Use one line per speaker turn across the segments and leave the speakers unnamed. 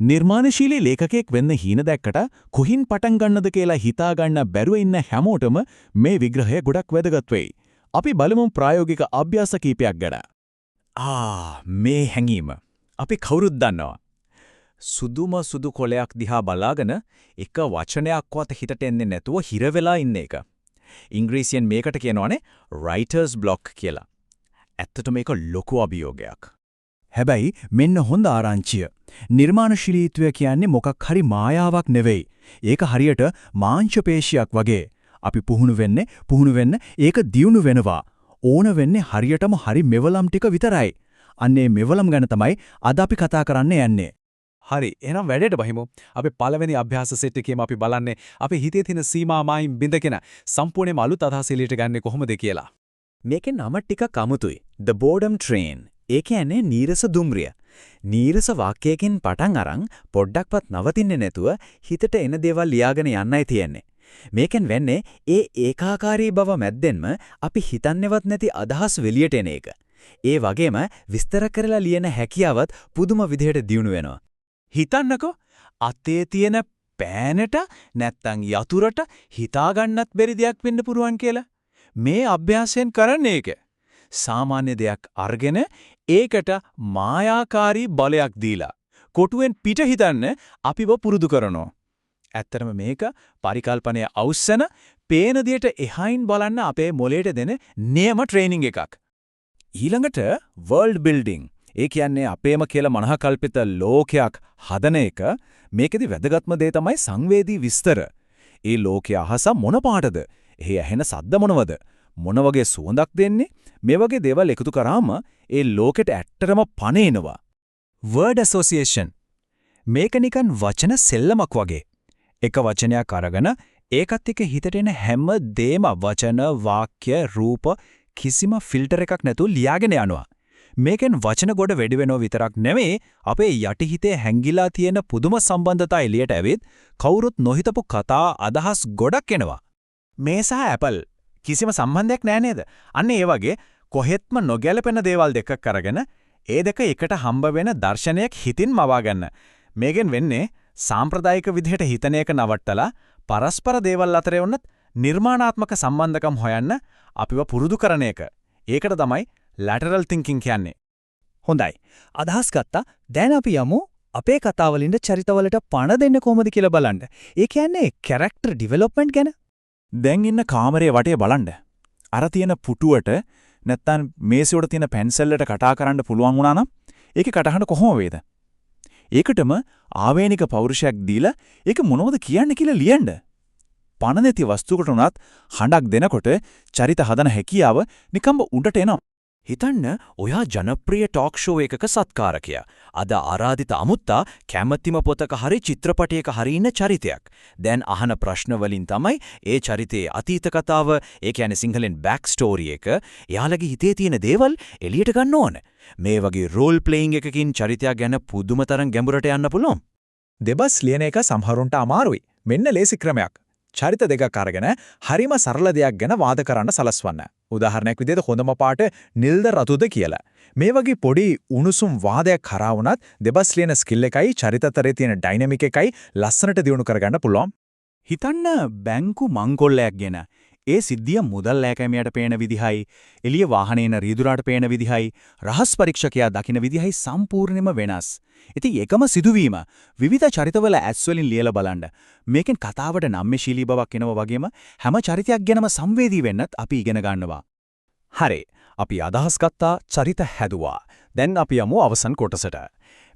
නිර්මාණශීලී ලේඛකයෙක් වෙන්න හීන දැක්කට කොහින් පටන් ගන්නද කියලා හිතා ගන්න බැරුව ඉන්න හැමෝටම මේ විග්‍රහය ගොඩක් වැදගත් වෙයි. අපි බලමු ප්‍රායෝගික අභ්‍යාස කීපයක් ගැන. මේ හැංගීම අපි කවුරුත් දන්නවා. සුදුම සුදු කොලයක් දිහා බලාගෙන එක වචනයක්වත් හිතට එන්නේ නැතුව හිර වෙලා ඉන්න එක. ඉංග්‍රීසියෙන් මේකට කියනවානේ writer's block කියලා. ඇත්තටම මේක ලොකු අභියෝගයක්.
හැබැයි මෙන්න හොඳ ආරංචිය. නිර්මාණශීලීත්වය කියන්නේ මොකක් හරි මායාවක් නෙවෙයි. ඒක හරියට මාංශ පේශියක් වගේ. අපි පුහුණු වෙන්න ඒක දියුණු වෙනවා. ඕන වෙන්නේ හරියටම හරි මෙවලම් ටික විතරයි. අන්නේ මෙවලම් ගැන තමයි අද අපි කතා කරන්න යන්නේ.
හරි එහෙනම් වැඩේට බහිමු. අපි පළවෙනි අභ්‍යාස සෙට් එකේම අපි බලන්නේ අපේ හිතේ තියෙන සීමා මායින් බින්දගෙන සම්පූර්ණයෙන්ම අලුත් අදහස් එළියට ගන්නේ කොහොමද කියලා.
මේකේ නම ටිකක් අමුතුයි. The Boredom Train. ඒ කියන්නේ නීරස දුම්රිය. නීරස වාක්‍යයකින් පටන් අරන් පොඩ්ඩක්වත් නවතින්නේ නැතුව හිතට එන දේවල් ලියාගෙන යන්නයි තියෙන්නේ. මේකෙන් වෙන්නේ ඒ ඒකාකාරී බව මැද්දෙන්ම අපි හිතන්නේවත් නැති අදහස් වෙලියට එන එක. ඒ වගේම විස්තර කරලා ලියන හැකියාවත් පුදුම විදිහට දියුණු වෙනවා.
හිතන්නකෝ අතේ තියෙන පෑනට නැත්තම් යතුරට හිතාගන්නත් බැරි දෙයක් වෙන්න පුරුවන් කියලා. මේ අභ්‍යාසයෙන් කරන්නේ ඒක. සාමාන්‍ය දෙයක් අරගෙන ඒකට මායාකාරී බලයක් දීලා කොටුවෙන් පිට හිතන්න අපිව පුරුදු කරනවා. ඇත්තටම මේක පරිකල්පනයේ අවුස්සන පේන දෙයට එහයින් බලන්න අපේ මොළයට දෙන නියම ට්‍රේනින් එකක්.
ඊළඟට world building. ඒ කියන්නේ අපේම කියලා මනහකල්පිත ලෝකයක් හදන එක. මේකෙදි වැදගත්ම දේ තමයි සංවේදී විස්තර. ඒ ලෝකයේ අහස මොන පාටද? එහි ඇහෙන සද්ද මොනවද? මොන වගේ සුවඳක් දෙන්නේ? මේ වගේ දේවල් එකතු කරාම ඒ ලෝකෙට ඇත්තටම පණේනවා.
word association. මේක නිකන් වචන සෙල්ලමක් වගේ. එක වචනයක් අරගෙන ඒකත් එක්ක හිතට එන හැම දෙම වචන, වාක්‍ය, රූප කිසිම ෆිල්ටර් එකක් නැතුව ලියාගෙන යනවා. මේකෙන් වචන ගොඩ වැඩි වෙනව විතරක් නෙමෙයි අපේ යටිහිතේ හැංගිලා තියෙන පුදුම සම්බන්ධතා එළියට ඇවිත් කවුරුත් නොහිතපු කතා අදහස් ගොඩක් එනවා.
මේ සහ Apple කිසිම සම්බන්ධයක් නැහැ නේද? අන්න ඒ වගේ කොහෙත්ම නොගැලපෙන දේවල් දෙකක් අරගෙන ඒ දෙක එකට හම්බ වෙන දර්ශනයක් හිතින් මවා ගන්න. මේකෙන් වෙන්නේ සාම්ප්‍රදායික විදිහට හිතන එක නවත්තලා පරස්පර දේවල් අතරේ වුණත් නිර්මාණාත්මක සම්බන්ධකම් හොයන්න අපිව පුරුදු කරන එක. ඒකට තමයි lateral thinking කියන්නේ.
හොඳයි. අදහස් ගත්තා. දැන් අපි යමු අපේ කතාවලින්ද චරිතවලට පණ දෙන්න කොහොමද කියලා බලන්න. ඒ කියන්නේ character development ගැන.
දැන් ඉන්න කාමරයේ වටේ බලන්න. අර තියෙන පුටුවට නැත්තම් මේසෙ උඩ තියෙන පෙන්සල් වලට කතා කරන්න පුළුවන් වුණා නම් ඒකේ කටහඬ කොහොම වේද? ඒකටම ආවේනික පෞරුෂයක් දීලා ඒක මොනවද කියන්නේ කියලා ලියන්න. පණ නැති වස්තුවකට උනත් හඬක් දෙනකොට චරිත හදන හැකියාව නිකම්ම උඩට එනවා.
හිතන්න ඔයා ජනප්‍රිය ටොක් ෂෝ එකක සත්කාරකයා. අද ආරාධිත අමුත්තා කැමැතිම පොතක හරි චිත්‍රපටයක හරි ඉන්න චරිතයක්. දැන් අහන ප්‍රශ්න වලින් තමයි ඒ චරිතයේ අතීත කතාව, ඒ කියන්නේ සිංහලෙන් බෑක් ස්ටෝරි එක, එයාලගේ හිතේ තියෙන දේවල් එළියට ගන්න ඕන. මේ වගේ රෝල් ප්ලේයිං එකකින් චරිතයක් ගැන පුදුම තරම් ගැඹුරට යන්න පුළුවන්.
දෙබස් ලියන එක සමහරුන්ට අමාරුයි. මෙන්න ලේසි ක්‍රමයක්. චරිත දෙකක් අරගෙන හරිම සරල දෙයක් ගැන වාද කරන්න සලස්වන්න. උදාහරණයක් විදිහට හොඳම පාට නිල්ද රතුද කියලා. මේ වගේ පොඩි උණුසුම් වාදයක් කරා වුණත් දෙබස් ලියන ස්කිල් එකයි චරිත අතරේ තියෙන ඩයිනමික් එකයි ලස්සනට දියුණු කරගන්න පුළුවන්.
හිතන්න බැංකු මංකොල්ලයක් ගැන. ඒ සිද්ධිය මුදල් ලෑකැමියට පේන විදිහයි, එළිය වාහනේන රීදුරාට පේන විදිහයි, රහස් පරීක්ෂකයා දකින විදිහයි සම්පූර්ණයෙන්ම වෙනස්. ඉතින් එකම සිදුවීම විවිධ චරිතවල ඇස් වලින් ලියලා බලන්න. මේකෙන් කතාවට නම්‍යශීලී බවක් එනවා වගේම හැම චරිතයක් ගැනම සංවේදී වෙන්නත් අපි ඉගෙන ගන්නවා.
හරි. අපි අදහස් ගත්තා, චරිත හැදුවා. දැන් අපි යමු අවසන් කොටසට.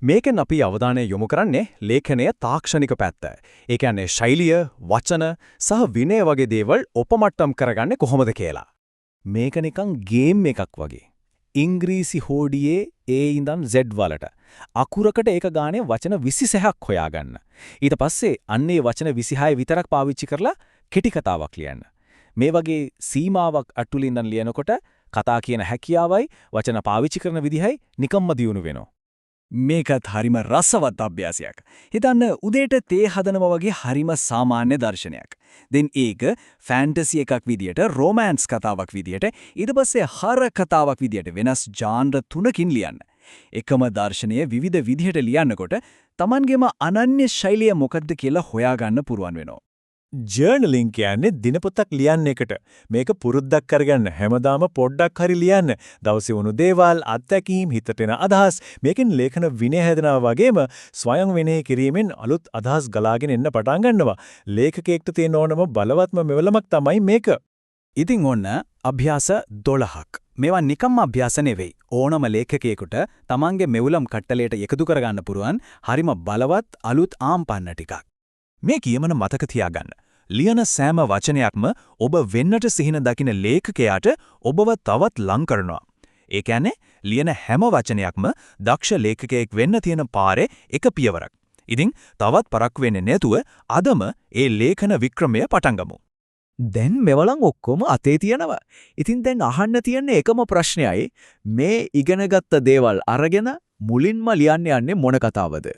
මේකෙන් අපි අවධානය යොමු කරන්නේ ලේඛනයේ තාක්ෂණික පැත්ත. ඒ කියන්නේ ශෛලිය, වචන සහ විනය වගේ දේවල් ඔපමට්ටම් කරගන්නේ කොහොමද කියලා. මේක නිකන් ගේම් එකක් වගේ. ඉංග්‍රීසි හෝඩියේ A ඉඳන් Z වලට අකුරකට ඒක ගානේ වචන 26ක් හොයාගන්න. ඊට පස්සේ අන්නේ වචන 26 විතරක් පාවිච්චි කරලා කෙටි කතාවක් ලියන්න. මේ වගේ සීමාවක් අටුලින් ඉඳන් ලියනකොට කතා කියන හැකියාවයි වචන පාවිච්චි කරන විදිහයි නිකම්ම දියුණු වෙනවා.
මේකත් හරිම රසවත් අභ්‍යාසයක්. හිතන්න උදේට තේ හදනවා වගේ හරිම සාමාන්‍ය දර්ශනයක්. දැන් ඒක ෆැන්ටසි එකක් විදියට, රොමෑන්ස් කතාවක් විදියට, ඊට පස්සේ හර කතාවක් විදියට වෙනස් ජාන්ර තුනකින් ලියන්න. එකම දර්ශනය විවිධ විදිහට ලියන්නකොට Tamanගේම අනන්‍ය ශෛලිය මොකක්ද කියලා හොයාගන්න පුරුවන් වෙනවා.
ජර්නලින් කියන්නේ දිනපොතක් ලියන්න එකට. මේක පුරුද්දක් කරගන්න හැමදාම පොඩ්ඩක් හරි ලියන්න. දවසේ වුණු දේවල්, අත්දැකීම්, හිතට එන අදහස් මේකෙන් ලේඛන විනය හැදෙනවා වගේම ස්වයං විනය කිරීමෙන් අලුත් අදහස් ගලාගෙන එන්න පටන් ගන්නවා. ලේඛකයෙක්ට තියෙන ඕනම බලවත්ම මෙවලමක් තමයි මේක.
ඉතින් ඔන්න අභ්‍යාස 12ක්. මේවා නිකම්ම අභ්‍යාස නෙවෙයි. ඕනම ලේඛකයෙකුට තමන්ගේ මෙවුලම් කට්ටලයට එකතු කරගන්න පුරුවන් හරිම බලවත් අලුත් ආම්පන්න ටිකක්.
මේ කියමන මතක තියාගන්න. ලියන සෑම වචනයක්ම ඔබ වෙන්නට සිහින දකින ලේඛකයාට ඔබව තවත් ලං කරනවා. ඒ කියන්නේ ලියන හැම වචනයක්ම දක්ෂ ලේඛකයෙක් වෙන්න තියෙන පාරේ එක පියවරක්. ඉතින් තවත් පරක්කු වෙන්නේ නැතුව අදම ඒ ලේඛන වික්‍රමය පටන් ගමු.
දැන් මෙවලම් ඔක්කොම අතේ තියෙනවා. ඉතින් දැන් අහන්න තියෙන එකම ප්‍රශ්නයයි මේ ඉගෙනගත්ත දේවල් අරගෙන මුලින්ම ලියන්න යන්නේ මොන කතාවද?